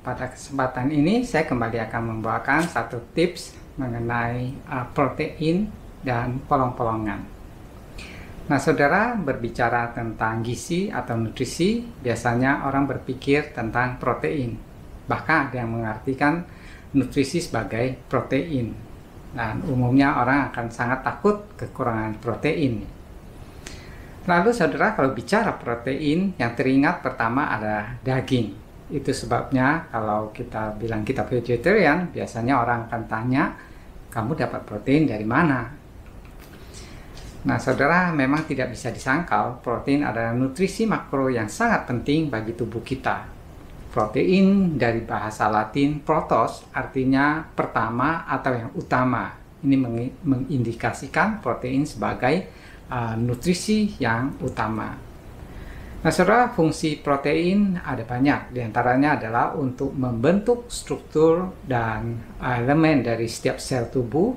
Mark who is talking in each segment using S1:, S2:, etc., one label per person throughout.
S1: Pada kesempatan ini saya kembali akan membawakan satu tips mengenai protein dan polong-polongan. Nah, saudara, berbicara tentang gizi atau nutrisi, biasanya orang berpikir tentang protein. Bahkan ada yang mengartikan nutrisi sebagai protein. Dan umumnya orang akan sangat takut kekurangan protein. Lalu saudara, kalau bicara protein, yang teringat pertama adalah daging. Itu sebabnya kalau kita bilang kita vegetarian, biasanya orang akan tanya, kamu dapat protein dari mana? Nah saudara, memang tidak bisa disangkal, protein adalah nutrisi makro yang sangat penting bagi tubuh kita. Protein dari bahasa Latin protos artinya pertama atau yang utama. Ini mengindikasikan protein sebagai nutrisi yang utama. Nah saudara, fungsi protein ada banyak. Di antaranya adalah untuk membentuk struktur dan elemen dari setiap sel tubuh,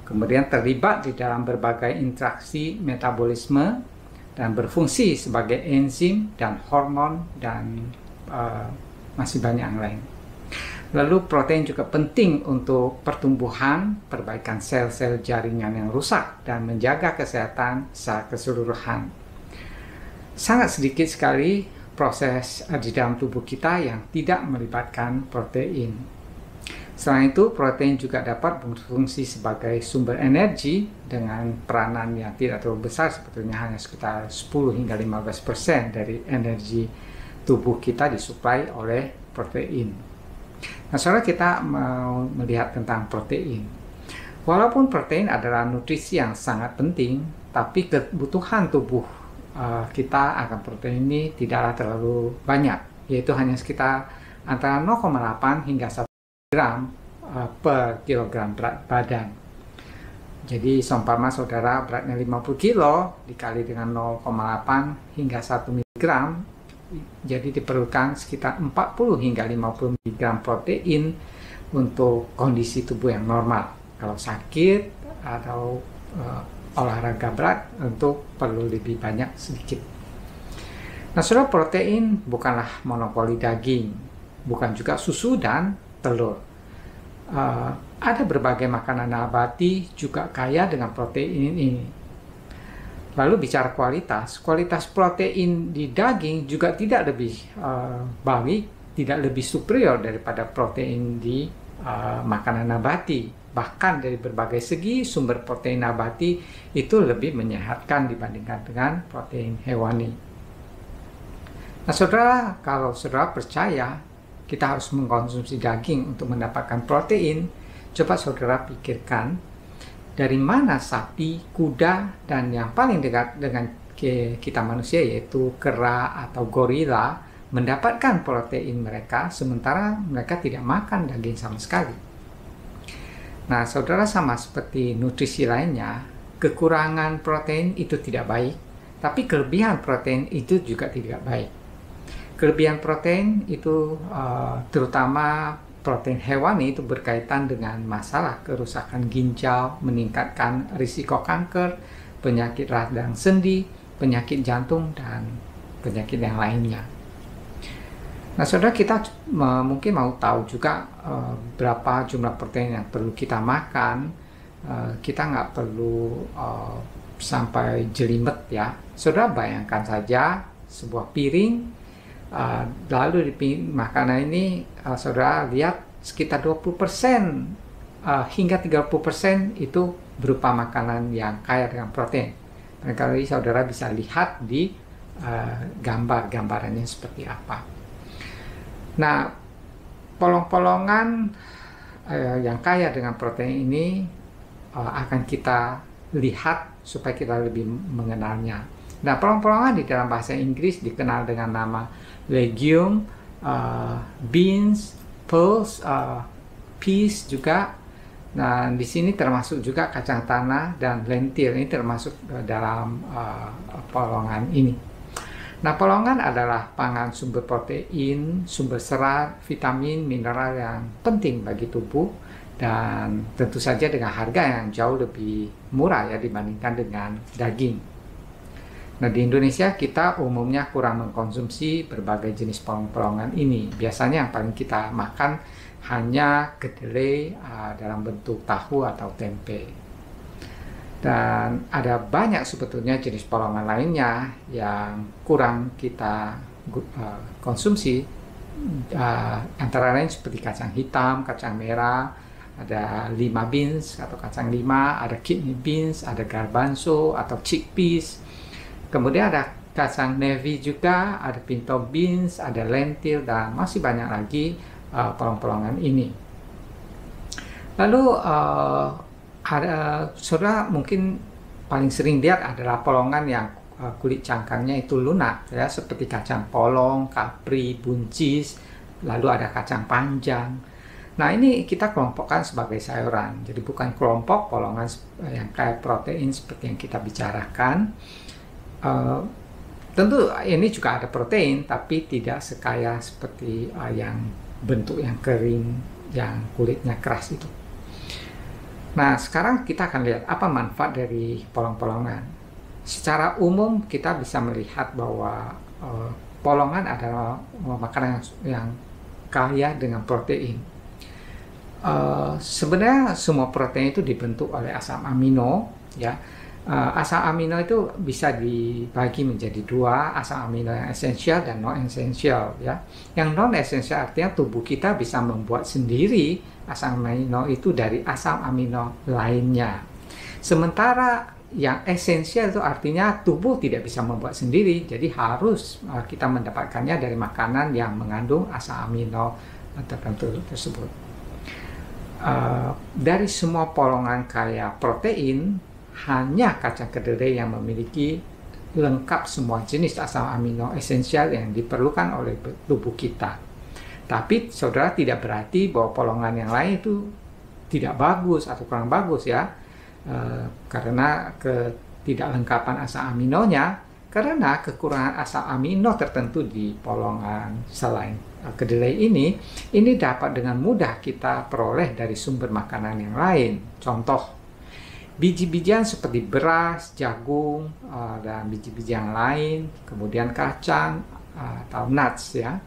S1: kemudian terlibat di dalam berbagai interaksi metabolisme, dan berfungsi sebagai enzim dan hormon, dan masih banyak yang lain. Lalu protein juga penting untuk pertumbuhan, perbaikan sel-sel jaringan yang rusak, dan menjaga kesehatan secara keseluruhan. Sangat sedikit sekali proses di dalam tubuh kita yang tidak melibatkan protein. Selain itu, protein juga dapat berfungsi sebagai sumber energi dengan peranan yang tidak terlalu besar, sebetulnya hanya sekitar 10 hingga 15% dari energi tubuh kita disuplai oleh protein. Nah, saudara, kita mau melihat tentang protein. Walaupun protein adalah nutrisi yang sangat penting, tapi kebutuhan tubuh kita akan protein ini tidaklah terlalu banyak, yaitu hanya sekitar antara 0,8 hingga 1 gram per kilogram berat badan. Jadi seumpama saudara beratnya 50 kilo dikali dengan 0,8 hingga 1 mg, jadi diperlukan sekitar 40 hingga 50 mg protein untuk kondisi tubuh yang normal. Kalau sakit atau olahraga berat untuk perlu lebih banyak sedikit. Nah, saudara, protein bukanlah monopoli daging, bukan juga susu dan telur. Ada berbagai makanan nabati juga kaya dengan protein ini. Lalu bicara kualitas protein di daging juga tidak lebih baik, tidak lebih superior daripada protein di makanan nabati. Bahkan dari berbagai segi, sumber protein nabati itu lebih menyehatkan dibandingkan dengan protein hewani. Nah saudara, kalau saudara percaya kita harus mengkonsumsi daging untuk mendapatkan protein, coba saudara pikirkan dari mana sapi, kuda, dan yang paling dekat dengan kita manusia yaitu kera atau gorila mendapatkan protein mereka, sementara mereka tidak makan daging sama sekali. Nah, saudara, sama seperti nutrisi lainnya, kekurangan protein itu tidak baik, tapi kelebihan protein itu juga tidak baik. Kelebihan protein itu terutama protein hewani itu berkaitan dengan masalah kerusakan ginjal, meningkatkan risiko kanker, penyakit radang sendi, penyakit jantung, dan penyakit yang lainnya. Nah, saudara, kita mungkin mau tahu juga berapa jumlah protein yang perlu kita makan. Kita nggak perlu sampai jelimet ya. Saudara, bayangkan saja sebuah piring, lalu di makanan ini saudara lihat sekitar 20% hingga 30% itu berupa makanan yang kaya dengan protein. Barangkali saudara bisa lihat di gambarannya seperti apa. Nah, polong-polongan yang kaya dengan protein ini akan kita lihat supaya kita lebih mengenalnya. Nah, polong-polongan di dalam bahasa Inggris dikenal dengan nama legume, beans, pulse, peas juga. Nah, di sini termasuk juga kacang tanah dan lentil, ini termasuk dalam polongan ini. Nah, polongan adalah pangan sumber protein, sumber serat, vitamin, mineral yang penting bagi tubuh, dan tentu saja dengan harga yang jauh lebih murah ya dibandingkan dengan daging. Nah, di Indonesia kita umumnya kurang mengkonsumsi berbagai jenis polong-polongan ini. Biasanya yang paling kita makan hanya kedelai dalam bentuk tahu atau tempe. Dan ada banyak sebetulnya jenis polongan lainnya yang kurang kita konsumsi, antara lain seperti kacang hitam, kacang merah, ada lima beans atau kacang lima, ada kidney beans, ada garbanzo atau chickpeas. Kemudian ada kacang navy juga, ada pinto beans, ada lentil, dan masih banyak lagi polong-polongan ini. Lalu saudara mungkin paling sering lihat adalah polongan yang kulit cangkangnya itu lunak, ya, seperti kacang polong, kapri, buncis, lalu ada kacang panjang. Nah, ini kita kelompokkan sebagai sayuran, jadi bukan kelompok polongan yang kaya protein seperti yang kita bicarakan. Tentu ini juga ada protein, tapi tidak sekaya seperti yang bentuk yang kering, yang kulitnya keras itu. Nah, sekarang kita akan lihat apa manfaat dari polong-polongan. Secara umum kita bisa melihat bahwa polongan adalah makanan yang kaya dengan protein. Sebenarnya semua protein itu dibentuk oleh asam amino, ya. Asam amino itu bisa dibagi menjadi dua, asam amino yang esensial dan non esensial, ya. Yang non esensial artinya tubuh kita bisa membuat sendiri asam amino itu dari asam amino lainnya. Sementara yang esensial itu artinya tubuh tidak bisa membuat sendiri, jadi harus kita mendapatkannya dari makanan yang mengandung asam amino tertentu tersebut. Dari semua polongan kaya protein, hanya kacang kedelai yang memiliki lengkap semua jenis asam amino esensial yang diperlukan oleh tubuh kita. Tapi saudara, tidak berarti bahwa polongan yang lain itu tidak bagus atau kurang bagus, ya, karena ketidaklengkapan asam aminonya, karena kekurangan asam amino tertentu di polongan selain kedelai ini dapat dengan mudah kita peroleh dari sumber makanan yang lain. Contoh, biji-bijian seperti beras, jagung, dan biji-bijian lain, kemudian kacang atau nuts, ya.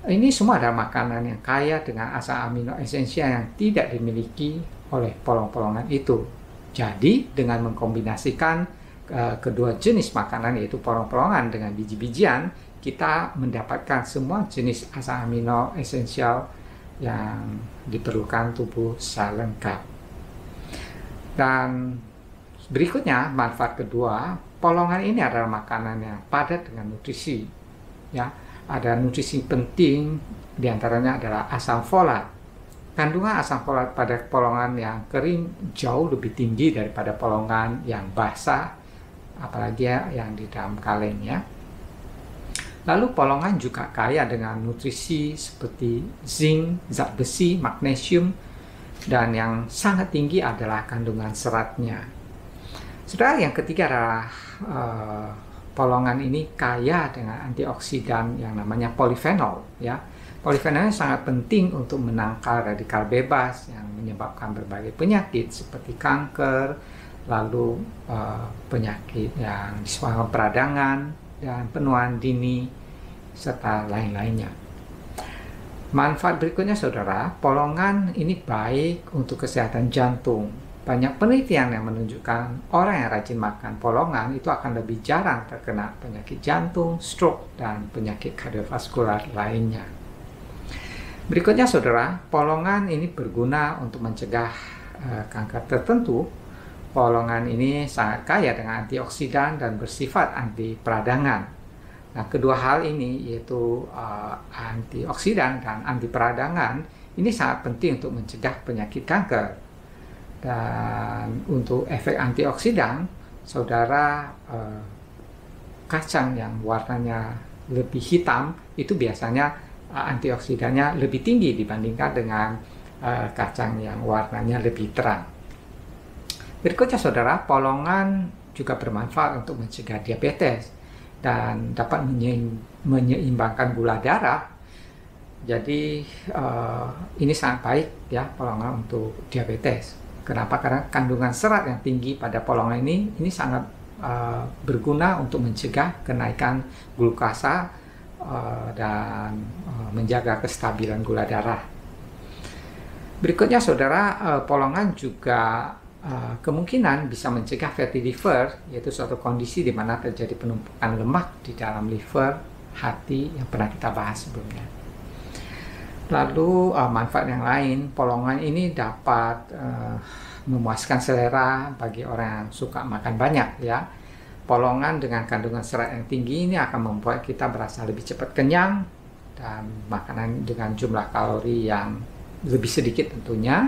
S1: Ini semua adalah makanan yang kaya dengan asam amino esensial yang tidak dimiliki oleh polong-polongan itu. Jadi, dengan mengkombinasikan kedua jenis makanan, yaitu polong-polongan dengan biji-bijian, kita mendapatkan semua jenis asam amino esensial yang diperlukan tubuh secara lengkap. Dan berikutnya, manfaat kedua, polongan ini adalah makanan yang padat dengan nutrisi, ya. Ada nutrisi penting, diantaranya adalah asam folat. Kandungan asam folat pada polongan yang kering jauh lebih tinggi daripada polongan yang basah, apalagi yang di dalam kaleng, ya. Lalu polongan juga kaya dengan nutrisi seperti zinc, zat besi, magnesium, dan yang sangat tinggi adalah kandungan seratnya. Saudara, yang ketiga adalah polongan ini kaya dengan antioksidan yang namanya polifenol, ya. Polifenol sangat penting untuk menangkal radikal bebas yang menyebabkan berbagai penyakit seperti kanker, lalu penyakit yang disebabkan peradangan dan penuaan dini, serta lain-lainnya. Manfaat berikutnya, saudara, polongan ini baik untuk kesehatan jantung. Banyak penelitian yang menunjukkan orang yang rajin makan polongan itu akan lebih jarang terkena penyakit jantung, stroke, dan penyakit kardiovaskular lainnya. Berikutnya, saudara, polongan ini berguna untuk mencegah kanker tertentu. Polongan ini sangat kaya dengan antioksidan dan bersifat anti peradangan. Nah, kedua hal ini, yaitu antioksidan dan anti peradangan, ini sangat penting untuk mencegah penyakit kanker. Dan untuk efek antioksidan, saudara, kacang yang warnanya lebih hitam itu biasanya antioksidannya lebih tinggi dibandingkan dengan kacang yang warnanya lebih terang. Berikutnya, saudara, polongan juga bermanfaat untuk mencegah diabetes dan dapat menyeimbangkan gula darah. Jadi ini sangat baik, ya, polongan untuk diabetes. Kenapa? Karena kandungan serat yang tinggi pada polongan ini sangat berguna untuk mencegah kenaikan glukasa dan menjaga kestabilan gula darah. Berikutnya saudara, polongan juga kemungkinan bisa mencegah fatty liver, yaitu suatu kondisi di mana terjadi penumpukan lemak di dalam liver hati yang pernah kita bahas sebelumnya. Lalu manfaat yang lain, polongan ini dapat memuaskan selera bagi orang yang suka makan banyak ya. Polongan dengan kandungan serat yang tinggi ini akan membuat kita berasa lebih cepat kenyang, dan makanan dengan jumlah kalori yang lebih sedikit tentunya.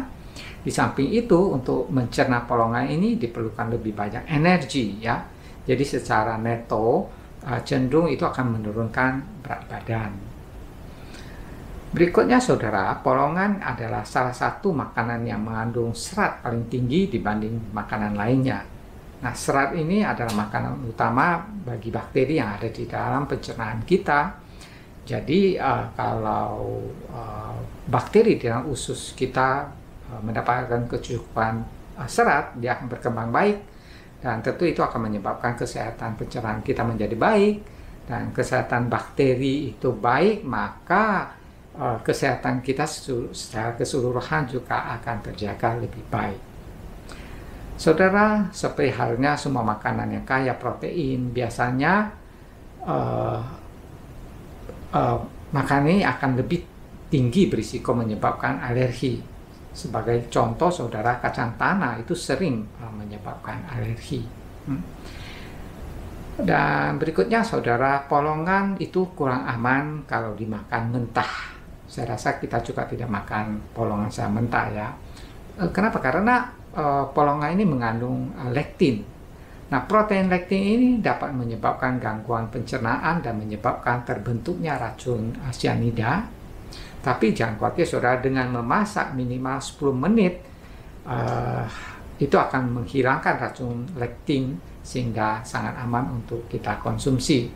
S1: Di samping itu, untuk mencerna polongan ini diperlukan lebih banyak energi ya. Jadi secara neto cenderung itu akan menurunkan berat badan. Berikutnya saudara, polongan adalah salah satu makanan yang mengandung serat paling tinggi dibanding makanan lainnya. Nah, serat ini adalah makanan utama bagi bakteri yang ada di dalam pencernaan kita. Jadi kalau bakteri di dalam usus kita mendapatkan kecukupan serat, dia akan berkembang baik, dan tentu itu akan menyebabkan kesehatan pencernaan kita menjadi baik, dan kesehatan bakteri itu baik, maka kesehatan kita secara keseluruhan juga akan terjaga lebih baik. Saudara, seperti halnya semua makanan yang kaya protein, biasanya makanan ini akan lebih tinggi berisiko menyebabkan alergi. Sebagai contoh, saudara, kacang tanah itu sering menyebabkan alergi. Dan berikutnya, saudara, polongan itu kurang aman kalau dimakan mentah. Saya rasa kita juga tidak makan polongan secara mentah ya. Kenapa? Karena polongan ini mengandung lektin. Nah, protein lektin ini dapat menyebabkan gangguan pencernaan dan menyebabkan terbentuknya racun cyanida. Tapi jangan khawatir saudara, dengan memasak minimal 10 menit itu akan menghilangkan racun lektin sehingga sangat aman untuk kita konsumsi.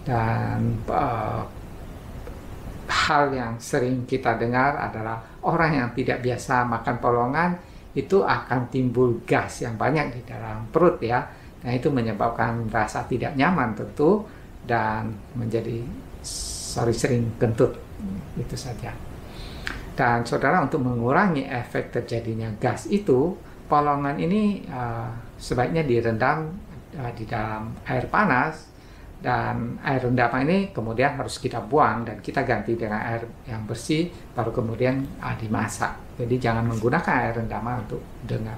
S1: Dan hal yang sering kita dengar adalah orang yang tidak biasa makan polongan itu akan timbul gas yang banyak di dalam perut ya. Nah, itu menyebabkan rasa tidak nyaman tentu, dan menjadi sering kentut. Itu saja. Dan saudara, untuk mengurangi efek terjadinya gas itu, polongan ini sebaiknya direndam di dalam air panas, dan air rendaman ini kemudian harus kita buang dan kita ganti dengan air yang bersih, baru kemudian dimasak. Jadi jangan menggunakan air rendaman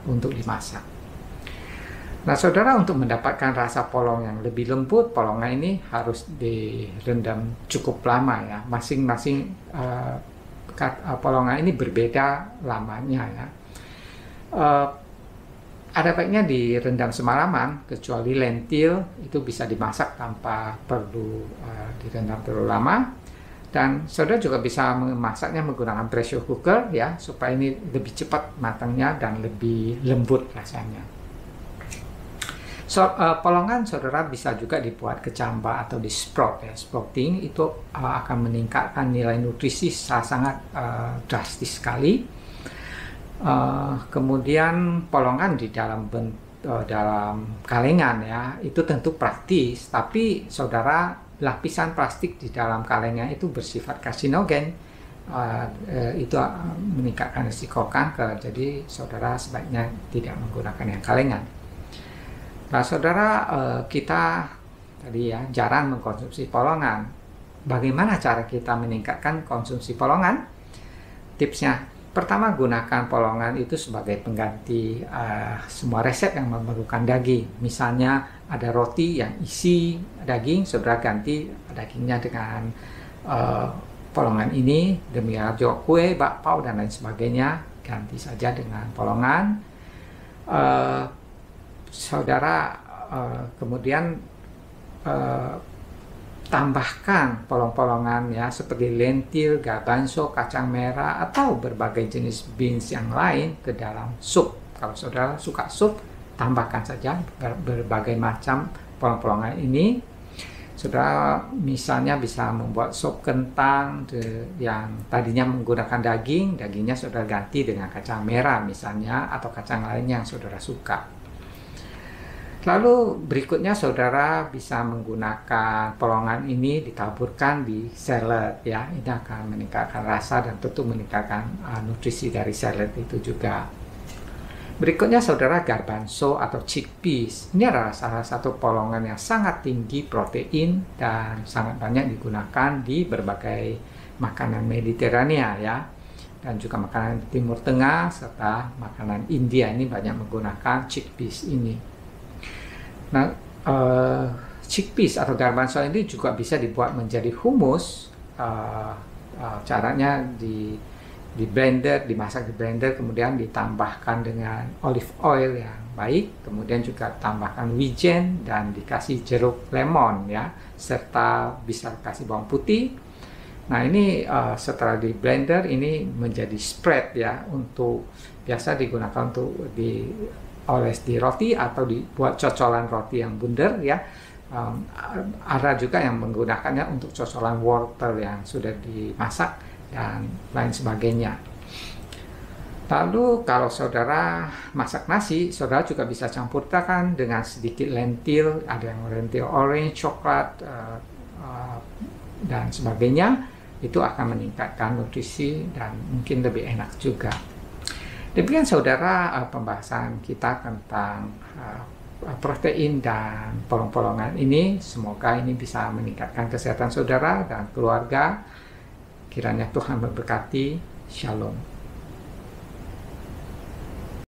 S1: untuk dimasak. Nah saudara, untuk mendapatkan rasa polong yang lebih lembut, polongan ini harus direndam cukup lama ya. Masing-masing polongan ini berbeda lamanya ya. Ada baiknya direndam semalaman, kecuali lentil itu bisa dimasak tanpa perlu direndam terlalu lama. Dan saudara juga bisa memasaknya menggunakan pressure cooker ya, supaya ini lebih cepat matangnya dan lebih lembut rasanya. Polongan saudara bisa juga dibuat kecambah atau di sprout ya. Sprouting itu akan meningkatkan nilai nutrisi sangat drastis sekali. Kemudian polongan di dalam kalengan ya, itu tentu praktis, tapi saudara, lapisan plastik di dalam kalengan itu bersifat karsinogen, itu meningkatkan risiko kanker. Jadi saudara sebaiknya tidak menggunakan yang kalengan. Nah saudara, kita tadi ya jarang mengkonsumsi polongan. Bagaimana cara kita meningkatkan konsumsi polongan? Tipsnya, pertama, gunakan polongan itu sebagai pengganti semua resep yang memerlukan daging. Misalnya ada roti yang isi daging, saudara ganti dagingnya dengan polongan ini. Demikian juga kue, bakpao, dan lain sebagainya, ganti saja dengan polongan. Saudara kemudian tambahkan polong-polongan ya, seperti lentil, garbanzo, kacang merah, atau berbagai jenis beans yang lain ke dalam sup. Kalau saudara suka sup, tambahkan saja berbagai macam polong-polongan ini. Saudara misalnya bisa membuat sup kentang yang tadinya menggunakan daging, dagingnya saudara ganti dengan kacang merah misalnya, atau kacang lain yang saudara suka. Lalu berikutnya saudara bisa menggunakan polongan ini ditaburkan di salad ya. Ini akan meningkatkan rasa dan tentu meningkatkan nutrisi dari salad itu juga. Berikutnya saudara, garbanzo atau chickpeas. Ini adalah salah satu polongan yang sangat tinggi protein dan sangat banyak digunakan di berbagai makanan Mediterania ya. Dan juga makanan Timur Tengah serta makanan India ini banyak menggunakan chickpeas ini. Nah, chickpeas atau garbanzo ini juga bisa dibuat menjadi hummus. Caranya di blender, dimasak di blender, kemudian ditambahkan dengan olive oil yang baik, kemudian juga tambahkan wijen dan dikasih jeruk lemon ya, serta bisa kasih bawang putih. Nah ini setelah di blender ini menjadi spread ya, untuk biasa digunakan untuk dioles di roti atau dibuat cocolan roti yang bundar ya. Ada juga yang menggunakannya untuk cocolan wortel yang sudah dimasak dan lain sebagainya. Lalu kalau saudara masak nasi, saudara juga bisa campurkan dengan sedikit lentil, ada yang lentil orange, coklat, dan sebagainya. Itu akan meningkatkan nutrisi dan mungkin lebih enak juga. Demikian saudara pembahasan kita tentang protein dan polong-polongan ini. Semoga ini bisa meningkatkan kesehatan saudara dan keluarga. Kiranya Tuhan memberkati. Shalom.